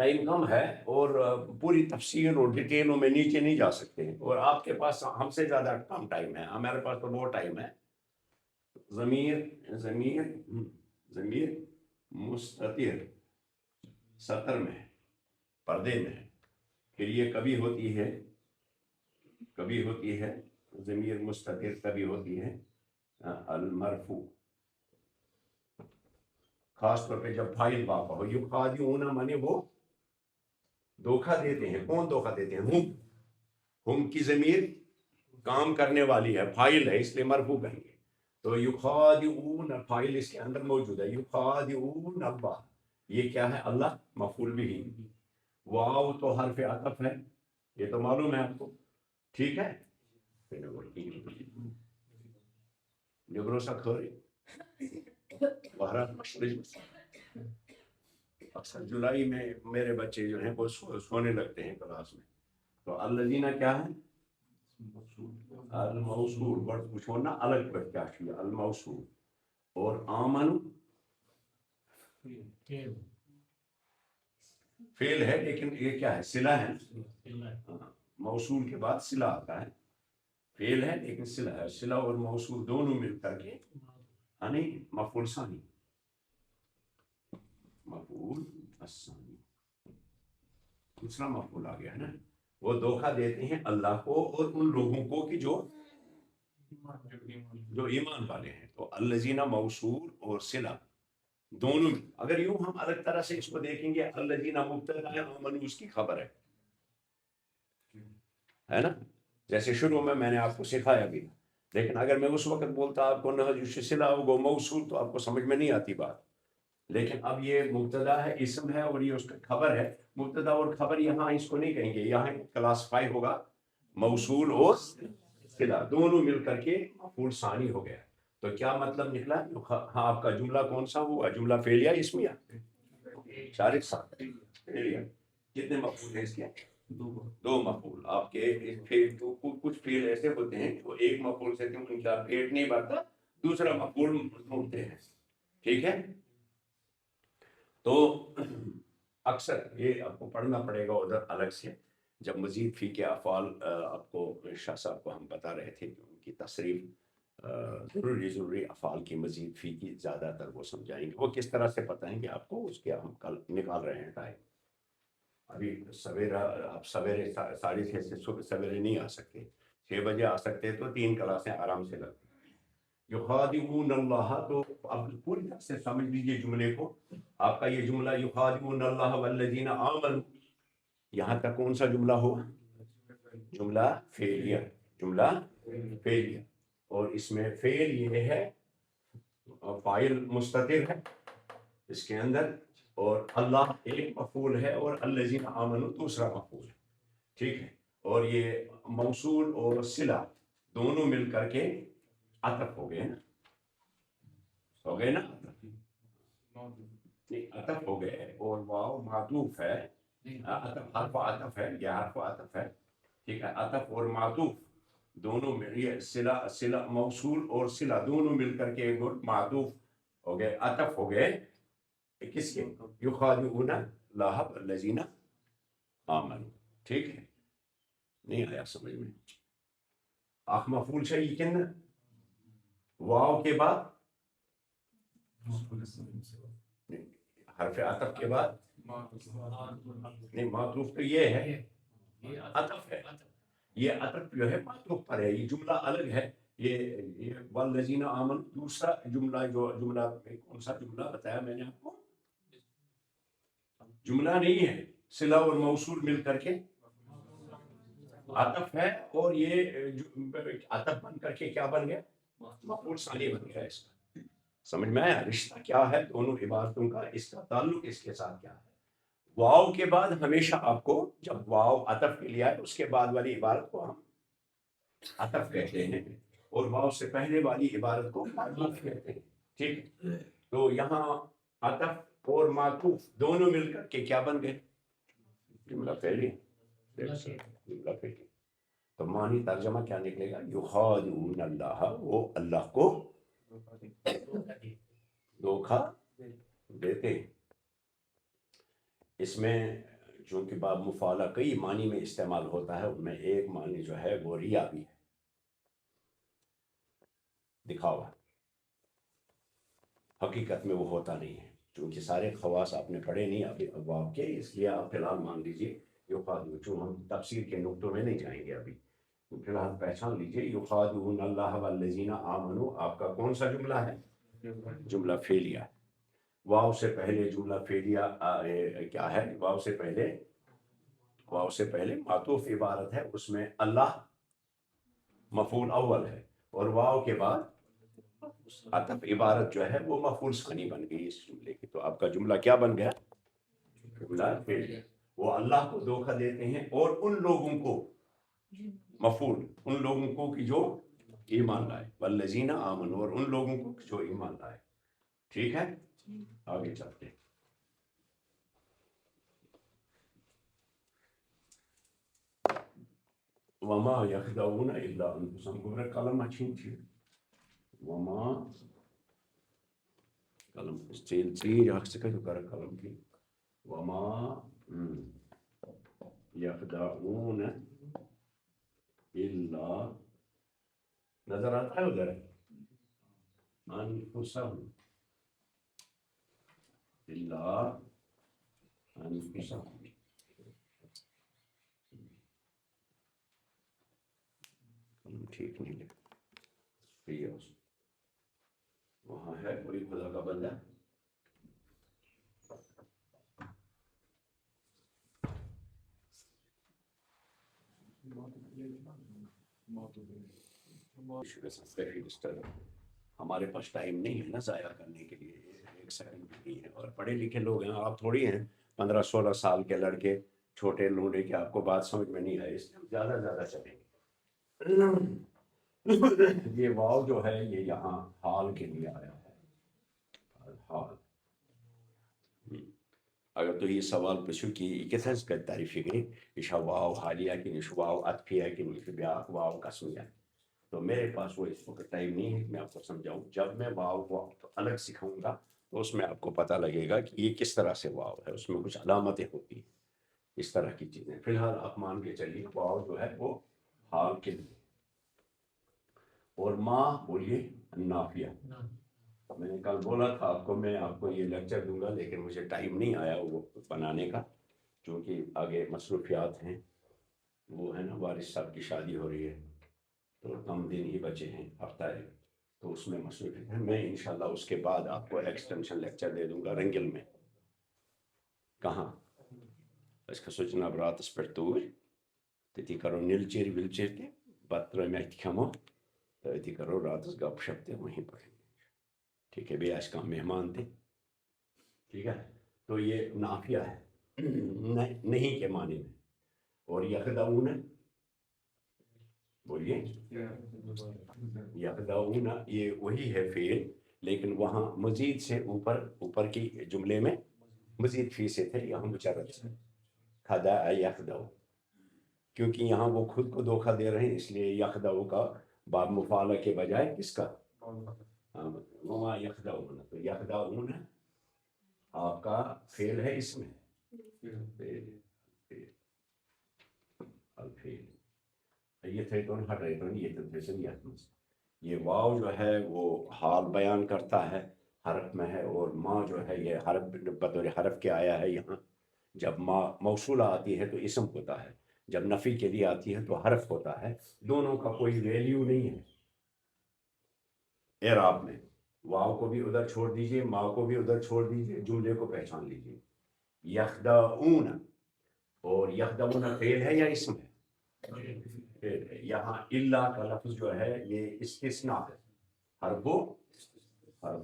Time کم ہے اور پوری تفصیل اور ڈیٹیلوں میں نیچے نہیں جا سکتے ہیں، اور آپ کے پاس ہم سے زیادہ کم ٹائم ہے، ہمارے پاس تو بہت ٹائم ہے. ضمیر ضمیر ضمیر مستتر سطر میں ہے، پردے میں ہے. پھر یہ کبھی ہوتی ہے ضمیر مستتر، کبھی ہوتی ہے المرفوع، خاص طور پہ جب فاعل واقع ہو. یخادعون مانے وہ دھوکہ دیتے ہیں. کون دھوکہ دیتے ہیں؟ ہم کی ضمیر کام کرنے والی ہے، فاعل ہے، اس لیے مرفوع کہیں گے. تو یخادعون فاعل اس کے اندر موجود ہے. یخادعون اللہ، یہ کیا ہے؟ اللہ مفعول بھی. واو تو حرف عطف ہے، یہ تو معلوم ہے آپ کو، ٹھیک ہے. جبرو سا کھوری بہرحال مشرق. اکثر جولائی میں میرے بچے جو ہیں وہ سونے لگتے ہیں کلاس میں. تو الذین کیا ہے؟ الموصول، ورڈ پوچھو نا الگ پر کیا ہے الموصول. اور آمن فعل ہے لیکن یہ کیا ہے؟ صلہ ہے. موصول کے بعد صلہ آتا ہے. فعل ہے لیکن صلہ ہے. صلہ اور موصول دونوں مل کر کے یعنی مفعول ثانی، مفعول الثانی، دوسرا مفعول آ گیا ہے نا. وہ دھوکہ دیتے ہیں اللہ کو اور ان لوگوں کو کہ جو ایمان والے ہیں. تو الذین موصول اور صلہ دونوں. اگر یوں ہم الگ طرح سے اس کو دیکھیں گے، الذین مبتدا ہے، آمنو اس کی خبر ہے نا. جیسے شروع میں نے آپ کو سکھایا بھی. لیکن اگر میں اس وقت بولتا آپ کو نہ صلہ وہ موصول تو آپ کو سمجھ میں نہیں آتی بات. لیکن اب یہ مبتدا ہے، اسم ہے، اور یہ اس کا خبر ہے. مبتدا اور خبر یہاں اس کو نہیں کہیں گے، یہاں کلاسیفائی ہوگا موصول اور صلہ دونوں مل کر کے مفعول ثانی ہو گیا. تو کیا مطلب نکلا؟ ہاں آپ کا جملہ کون سا ہوا؟ جملہ فعلیہ اسمیہ؟ شارک صاحب فعلیہ. کتنے مفعول ہیں اس کے؟ دو مفعول. آپ کے کچھ فعل ایسے ہوتے ہیں جو ایک مفعول سے ان کا پیٹ نہیں بھرتا، دوسرا مفعول ڈھونڈتے ہیں. ٹھیک ہے. تو اکثر یہ آپ کو پڑھنا پڑے گا ادھر الگ سے، جب مزید فی کے افعال آپ کو شاہ صاحب کو ہم بتا رہے تھے کہ ان کی تصریف ضروری افعال کی مزید فی کی زیادہ تر وہ سمجھائیں گے. وہ کس طرح سے بتائیں گے آپ کو، اس کے ہم کل نکال رہے ہیں ٹائم. ابھی سویرا آپ سویرے 6:30 سے سویرے نہیں آ سکتے، 6 بجے آ سکتے تو 3 کلاسیں آرام سے لگتی. یخادعون اللہ، تو اب پوری طرح سے سمجھ لیجیے جملے کو. آپ کا یہ جملہ یخادعون اللہ والذین آمنوا، یہاں تک کون سا جملہ ہوا؟ جملہ فعلیہ. جملہ فعلیہ. اور اس میں فعل یہ ہے، فاعل مستتر ہے اس کے اندر، اور اللہ ایک مفعول ہے اور الذین آمنوا دوسرا مفعول ہے. ٹھیک ہے. اور یہ موصول اور صلہ دونوں مل کر کے عطف ہو گئے نا، ہو گئے نا، عطف ہو گئے. اور واو معطوف ہے، عطف حرف عطف ہے، یہ حرف عطف ہے. ٹھیک ہے. عطف اور معطوف دونوں مل، یہ صلہ موصول اور صلہ دونوں مل کر کے ایک معطوف ہو گئے، عطف ہو گئے کس کے؟ یخادعون اللہ والذین آمنوا. ٹھیک ہے. نہیں آیا سمجھ میں؟ آخ مفعول چاہیے کن واو کے بعد حرف عطف کے بعد نہیں، معطوف تو یہ ہے، عطف ہے. یہ عطف جو ہے معطوف پر ہے. یہ جملہ الگ ہے. یہ والذین آمنوا دوسرا جملہ، جو جملہ کون سا جملہ بتایا میں نے آپ کو؟ جملہ نہیں ہے، صلہ اور موصول مل کر کے عطف ہے. اور یہ عطف بن کر کے کیا بن گیا؟ مفعول ثانی بن گیا. اس کا سمجھ میں آیا رشتہ کیا ہے دونوں عبارتوں کا، اس کا تعلق اس کے ساتھ کیا ہے. واو کے بعد ہمیشہ آپ کو جب واو عطف کے لیے آئے اس کے بعد والی عبارت کو ہم عطف کہتے ہیں، اور واو سے پہلے والی عبارت کو معطوف کہتے ہیں. ٹھیک. تو یہاں عطف اور معطوف دونوں مل کر کے کیا بن گئے؟ جملہ فعلی. جملہ فعلی. تو معنی ترجمہ کیا نکلے گا؟ یخادعون اللہ، وہ اللہ کو دھوکہ دیتے. اس میں چونکہ باب مفعلہ کئی معنی میں استعمال ہوتا ہے، ان میں ایک معنی جو ہے وہ ریا بھی ہے، دکھاوا، حقیقت میں وہ ہوتا نہیں ہے، چونکہ سارے خواص آپ نے پڑھے نہیں ابھی ابواب کے، اس لیے آپ فی الحال مان لیجیے چون ہم تفسیر کے نقطوں میں نہیں جائیں گے ابھی، فی الحال پہچان لیجیے یخادعون اللہ والذین آمنوا آپ کا کون سا جملہ ہے؟ جملہ فعلیہ ہے۔ واو سے پہلے جملہ فعلیہ کیا ہے؟ واو سے پہلے معطوف عبارت ہے، اس میں اللہ مفعول اول ہے، اور واو کے بعد عطف عبارت جو ہے وہ مفعول ثانی بن گئی اس جملے کی، تو آپ کا جملہ کیا بن گیا؟ جملہ فعلیہ۔ وہ اللہ کو دھوکہ دیتے ہیں اور ان لوگوں کو، مفعول ان لوگوں کو کہ جو ایمان لائے، والذین آمنوا اور ان لوگوں کو جو ایمان لائے، ٹھیک ہے؟ آگے چلتے ہیں۔ وما يخدعون الا انفسهم، گوبرا قلم اچھین چھ وما قلم چیر اخ سے کر قلم کی وما يخدعون الا، نظر آتا ہے ادھر؟ انفسهم الا انفسهم، ٹھیک نہیں ہے، وہاں ہے کوئی خدا کا بندہ؟ ہمارے پاس ٹائم نہیں ہے نا ضائع کرنے کے لیے، ایک سیکنڈ بھی نہیں ہے، اور پڑھے لکھے لوگ ہیں، آپ تھوڑی ہیں 15-16 سال کے لڑکے چھوٹے لونڈے کہ آپ کو بات سمجھ میں نہیں آئے، اس لیے زیادہ چلیں گے۔ یہ واو جو ہے یہ یہاں حال کے لیے آیا ہے، حال۔ اگر تو یہ سوال پوچھو کہ کس حس کا تعریفی گئی یہ واو حالیہ کی نہیں واو عطفیہ کی نہیں بیاق واو قسمیہ، تو میرے پاس وہ اس وقت ٹائم نہیں ہے کہ میں آپ کو سمجھاؤں، جب میں واو کو الگ سکھاؤں گا تو اس میں آپ کو پتہ لگے گا کہ یہ کس طرح سے واو ہے، اس میں کچھ علامتیں ہوتی ہیں، اس طرح کی چیزیں۔ فی الحال آپ مان کے چلیے واو جو ہے وہ حال کے لیے، اور ما بولیے نافیہ۔ میں نے کل بولا تھا آپ کو میں آپ کو یہ لیکچر دوں گا، لیکن مجھے ٹائم نہیں آیا وہ بنانے کا، چونکہ آگے مصروفیات ہیں، وہ ہے نا وارث صاحب کی شادی ہو رہی ہے تو کم دن ہی بچے ہیں، ہفتہ ہے، تو اس میں مصروفیت ہے۔ میں انشاءاللہ اس کے بعد آپ کو ایکسٹینشن لیکچر دے دوں گا رنگل میں۔ کہاں؟ اس کا سوچنا براتس پر توور تتی کرو نیلچیر ولچیر تہ بتر میں کھمو تو اتی کرو راتس گپ شپ تہ وہیں پڑھیں گے، ٹھیک ہے؟ بھی آج کا مہمان تھے، ٹھیک ہے؟ تو یہ نافیہ ہے نہیں کے معنی میں، اور یخدعون بولیے یخدعون یہ وہی ہے فعل، لیکن وہاں مزید سے اوپر کی جملے میں مزید فی سے تھے، یہاں مجرد سے خدع یخدع، کیونکہ یہاں وہ خود کو دھوکہ دے رہے ہیں، اس لیے یخدع کا باب مفعلہ کے بجائے کس کا؟ وما یخدعون، تو یخدعون آپ کا فعل ہے، اس میں الفعل یہ تھیٹون ہٹیٹون یہ تنفیسن یتمس، یہ واو جو ہے وہ حال بیان کرتا ہے، حرف میں ہے، اور ما جو ہے یہ حرف بطور حرف کے آیا ہے یہاں، جب ما موصولہ آتی ہے تو اسم ہوتا ہے، جب نفی کے لیے آتی ہے تو حرف ہوتا ہے، دونوں کا کوئی ویلیو نہیں ہے اعراب میں، واو کو بھی ادھر چھوڑ دیجئے، ما کو بھی ادھر چھوڑ دیجئے، جملے کو پہچان لیجئے۔ یخدعون، اور یخدعون فعل ہے یا اسم ہے؟ فعل ہے۔ یہاں الا کا لفظ جو ہے یہ استثناء ہے، حرف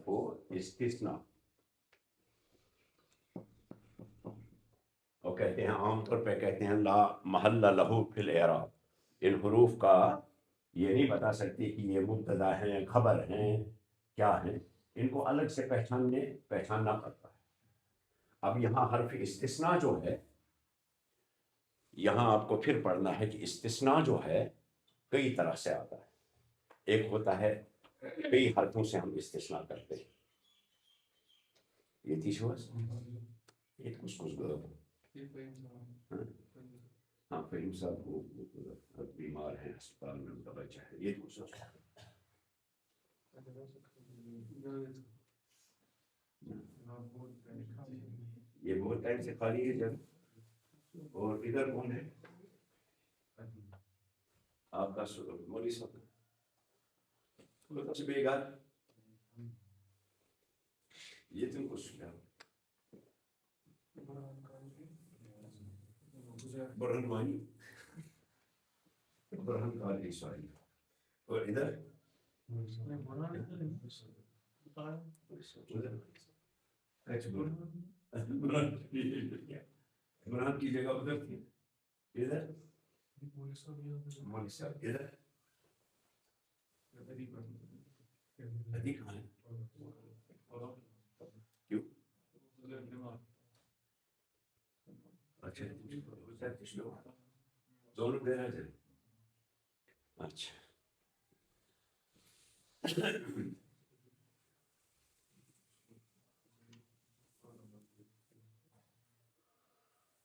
و استثناء، اور کہتے ہیں عام طور پہ کہتے ہیں لا محل لہ فی الاعراب، ان حروف کا یہ نہیں بتا سکتی کہ یہ مبتدا ہیں، خبر ہیں، کیا ہیں، ان کو الگ سے پہچاننا پڑتا ہے۔ اب یہاں حرف استثناء جو ہے، یہاں آپ کو پھر پڑھنا ہے کہ استثناء جو ہے کئی طرح سے آتا ہے، ایک ہوتا ہے کئی حرفوں سے ہم استثناء کرتے ہیں، یہ تھی شوز یہ کچھ گو ہاں فہیم صاحب وہ بیمار ہیں اسپتال میں، ان کا بچہ ہے. یہ دوسرا یہ بہت ٹائم سے خالی ہے جگہ. اور ادھر کون ہے آپ کا مولوی صاحب؟ یہ تم کو سنا برہن مانی برہن قادری سوری. اور ادھر برہن کی جگہ ادھر تھی. ادھر مولوی صاحب ادھر ادھی کہاں ہے؟ کیوں؟ اچھا دونوں دے رہے تھے. اچھا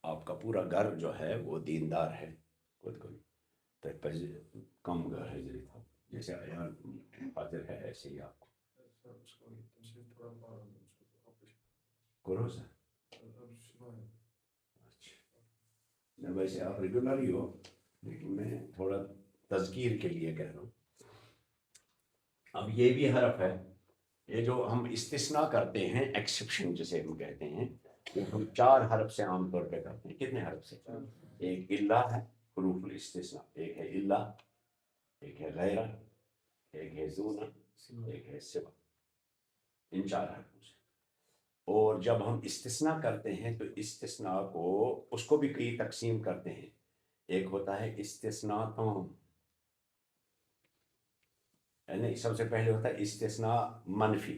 آپ کا پورا گھر جو ہے وہ دیندار ہے. کوئی کم گھر ہے جیسے ایان حاضر ہے ایسے ہی آپ کو کرو سر. اچھا ویسے آپ ریگولر ہی ہو لیکن میں تھوڑا تذکیر کے لیے کہہ رہا ہوں. اب یہ بھی حرف ہے. یہ جو ہم استثناء کرتے ہیں ایکسیپشن جسے ہم کہتے ہیں ہم 4 حرف سے عام طور پہ کرتے ہیں. کتنے حرف سے؟ ایک الا ہے حروف الاستثناء، ایک ہے الا، ایک ہے غیر، ایک ہے دون، ایک ہے سوا. ان 4 حرفوں سے. اور جب ہم استثناء کرتے ہیں تو استثناء کو اس کو بھی کئی تقسیم کرتے ہیں. ایک ہوتا ہے استثناء تام، یعنی سب سے پہلے ہوتا ہے استثناء منفی.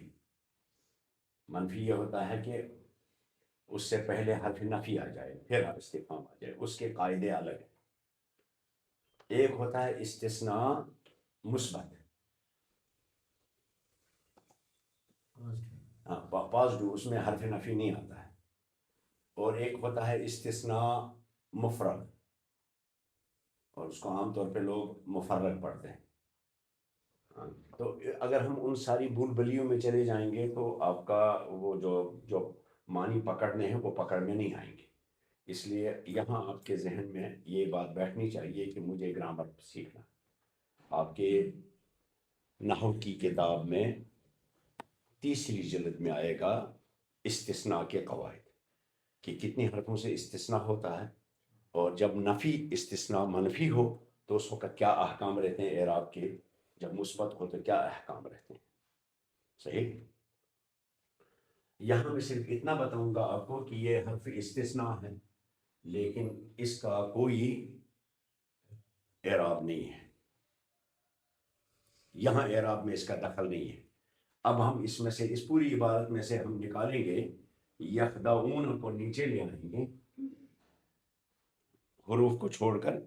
منفی یہ ہوتا ہے کہ اس سے پہلے حرف نفی آ جائے پھر استفہام آ جائے، اس کے قاعدے الگ ہیں. ایک ہوتا ہے استثناء مثبت، پازیٹو، اس میں حرف نفی نہیں آتا ہے. اور ایک ہوتا ہے استثناء مفرد، اور اس کو عام طور پہ لوگ مفرد پڑھتے ہیں. تو اگر ہم ان ساری بھول بلیوں میں چلے جائیں گے تو آپ کا وہ جو معنی پکڑنے ہیں وہ پکڑ میں نہیں آئیں گے. اس لیے یہاں آپ کے ذہن میں یہ بات بیٹھنی چاہیے کہ مجھے گرامر سیکھنا. آپ کے نحو کی کتاب میں 3 جلد میں آئے گا استثناء کے قواعد کہ کتنی حرفوں سے استثناء ہوتا ہے، اور جب نفی استثناء منفی ہو تو اس وقت کیا احکام رہتے ہیں اعراب کے، جب مثبت ہو تو کیا احکام رہتے ہیں. صحیح. یہاں میں صرف اتنا بتاؤں گا آپ کو کہ یہ حرف استثناء ہے لیکن اس کا کوئی اعراب نہیں ہے. یہاں اعراب میں اس کا دخل نہیں ہے. اب ہم اس میں سے اس پوری عبارت میں سے ہم نکالیں گے یخدعون کو نیچے لے آئیں گے حروف کو چھوڑ کر.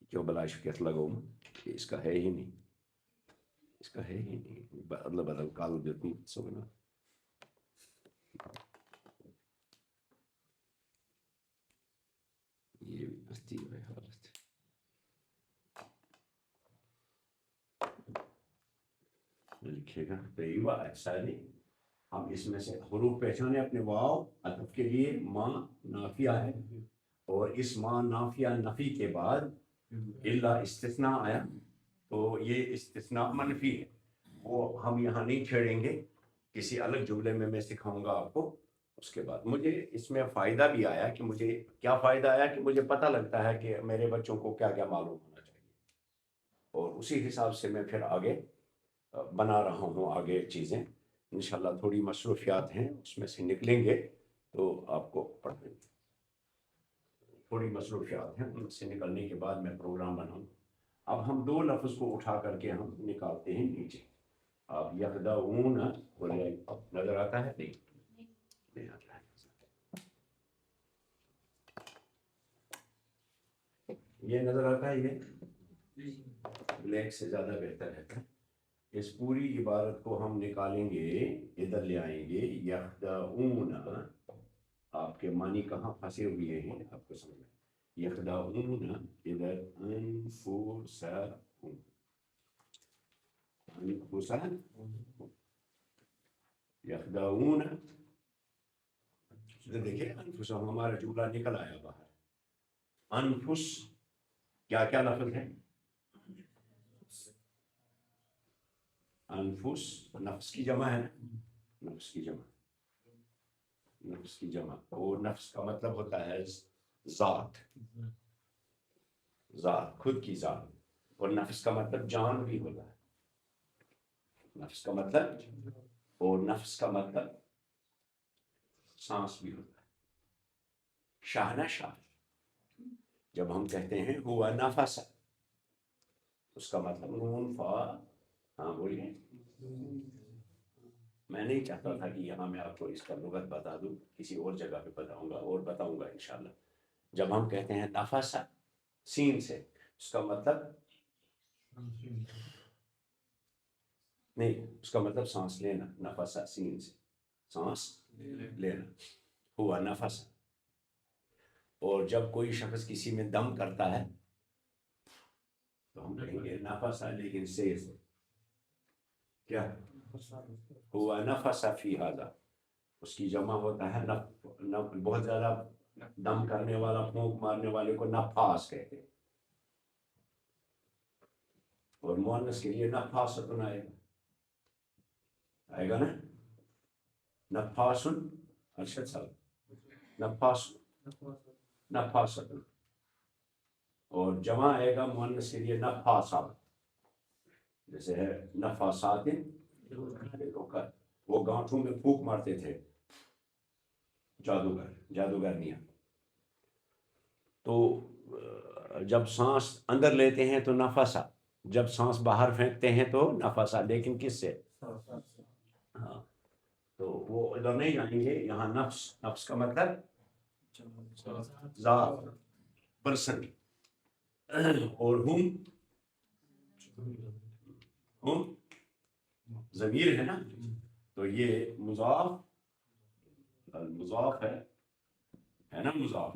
کیوں بلا شکیت لگو اس کا ہے ہی نہیں، اس کا ہے ہی نہیں. بدل کال دیتی سونا. یہ بھی ہستی ہے حالت. لکھے گا طیبہ ایسا نہیں. ہم اس میں سے حروف پہچانے اپنے. واو عطف کے لیے ماں نافیہ ہے، اور اس ماں نافیہ نفی کے بعد الا استثناء آیا تو یہ استثناء منفی ہے. وہ ہم یہاں نہیں چھیڑیں گے، کسی الگ جملے میں سکھاؤں گا آپ کو. اس کے بعد مجھے اس میں فائدہ بھی آیا کہ مجھے کیا فائدہ آیا کہ مجھے پتہ لگتا ہے کہ میرے بچوں کو کیا کیا معلوم ہونا چاہیے، اور اسی حساب سے میں پھر آگے بنا رہا ہوں آگے چیزیں. انشاءاللہ تھوڑی مصروفیات ہیں اس میں سے نکلیں گے تو آپ کو پڑھیں گے. تھوڑی مصروفیات ہیں ان سے نکلنے کے بعد میں پروگرام بناؤں. اب ہم 2 لفظ کو اٹھا کر کے ہم نکالتے ہیں نیچے. آپ یخدعون نظر آتا ہے؟ نہیں آتا ہے. یہ نظر آتا ہے، یہ بلیک سے زیادہ بہتر ہے. اس پوری عبارت کو ہم نکالیں گے، ادھر لے آئیں گے. یخدعون آپ کے کے معنی کہاں پھنسے ہوئے ہیں آپ کو سمجھ میں. یخدعون ادھر انفسہم، انفسہم یخدعون. دیکھیں انفسہم ہمارا جملہ نکل آیا باہر. انفس کیا کیا لفظ ہے؟ انفس نفس کی جمع ہے نا، نفس کی جمع، نفس کی جمع. اور نفس کا مطلب ہوتا ہے ذات، ذات خود کی ذات. اور نفس کا مطلب جان بھی ہوتا ہے. نفس کا مطلب، اور نفس کا مطلب سانس بھی ہوتا ہے. شاہ شاہ جب ہم کہتے ہیں ہوا نفس، اس کا مطلب نون فا. ہاں بولیے. میں نہیں چاہتا تھا کہ یہاں میں آپ کو اس کا لغت بتا دوں، کسی اور جگہ پہ بتاؤں گا اور بتاؤں گا انشاءاللہ. جب ہم کہتے ہیں نفس سین سے، اس کا مطلب نہیں، اس کا مطلب سانس لینا. نفس سین سے سانس لینا، ہوا نفس. اور جب کوئی شخص کسی میں دم کرتا ہے تو ہم کہیں گے نفس، لیکن سے کیا ہوا نفس فی ھذا. اس کی جمع ہوتا ہے بہت زیادہ دم کرنے والا، پھونک مارنے والے کو نفاس کہتے ہیں. اور مؤنث کے لیے نفاست آئے گا، آئے گا نا، نفاسن. ارشد صاحب نفاس، نفاست. اور جمع آئے گا مؤنث کے لیے نفاسات، جیسے ہے نفاسات. وہ گانٹھوں میں پھونک مارتے تھے جادوگر، جادوگرنیاں. تو جب سانس اندر لیتے ہیں تو نفسا، جب سانس باہر پھینکتے ہیں تو نفسا. لیکن کس سے؟ ہاں. تو وہ ادھر نہیں جائیں گے. یہاں نفس، نفس کا مطلب ذات، پرسن. اور ہم ضمیر ہے نا، تو یہ مضاف، مضاف ہے نا مضاف.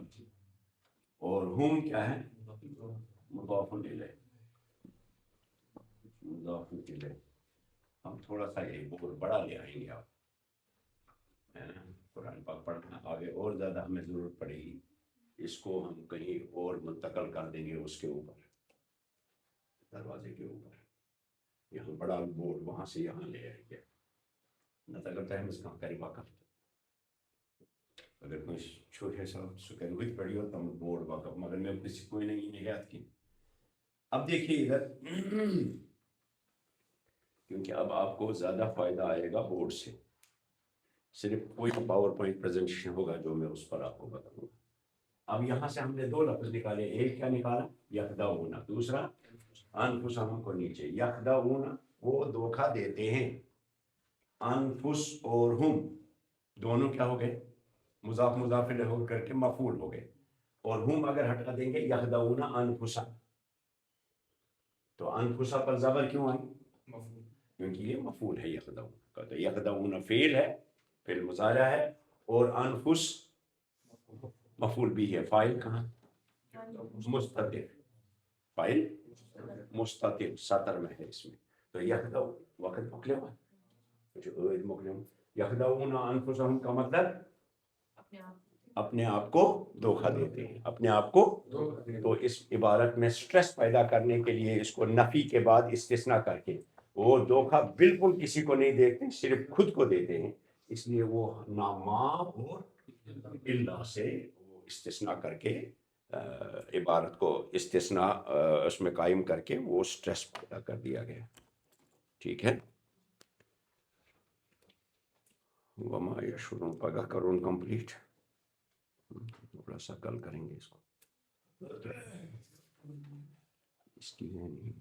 اور ہم کیا ہے؟ مضاف الیہ، مضاف الیہ. ہم تھوڑا سا یہ بہت بڑا لے آئیں گے. آپ قرآن پاک پڑھنا آگے اور زیادہ ہمیں ضرورت پڑے گی. اس کو ہم کہیں اور منتقل کر دیں گے، اس کے اوپر، دروازے کے اوپر. یہاں بڑا بورڈ وہاں سے یہاں لے آئیں گے. نتقل تحمس کہاں کری واقف. اگر کوئی چھوٹے سا سکن ہوئی پڑی ہو تو ہم بورڈ واقف، مگر میں کسی کوئی نہیں نگہت کی. اب دیکھیے ادھر، کیونکہ اب آپ کو زیادہ فائدہ آئے گا بورڈ سے. صرف کوئی پاور پوائنٹ پریزنٹیشن ہوگا جو میں اس پر آپ کو بتاؤں گا. اب یہاں سے ہم نے دو لفظ نکالے. ایک کیا نکالا؟ یخدعون. دوسرا انفسہم کو نیچے. یخدعون وہ دھوکہ دیتے ہیں. انفس اور ہم دونوں کیا ہو گئے؟ مضاف مضاف الیہ ہو کر کے مفعول ہو گئے. اور ہم اگر ہٹا دیں گے یخدعون انفسا، تو انفسا پر زبر کیوں آئی؟ کیونکہ یہ مفعول ہے یخدعون کا. تو یخدعون فعل ہے، فعل مضارع ہے. اور انفس مفعول بھی ہے. فاعل کہاں؟ مستتر. فاعل مستتر سطر میں ہے اس میں. تو یخدعون وقت مکلم ہے، عید مکلم. یخدعون انفسہم کا مطلب اپنے آپ کو دھوکہ دیتے ہیں، اپنے آپ کو. تو اس عبارت میں سٹریس پیدا کرنے کے لیے اس کو نفی کے بعد استثناء کر کے، وہ دھوکہ بالکل کسی کو نہیں دیتے، صرف خود کو دیتے ہیں. اس لیے وہ ناما اور الا سے وہ استثناء کر کے عبارت کو استثناء اس میں قائم کر کے وہ سٹریس پیدا کر دیا گیا. ٹھیک ہے. وما یشعرون پگہ کرون کمپلیٹ. تھوڑا سا کل کریں گے اس کو، اس کی ہے نہیں.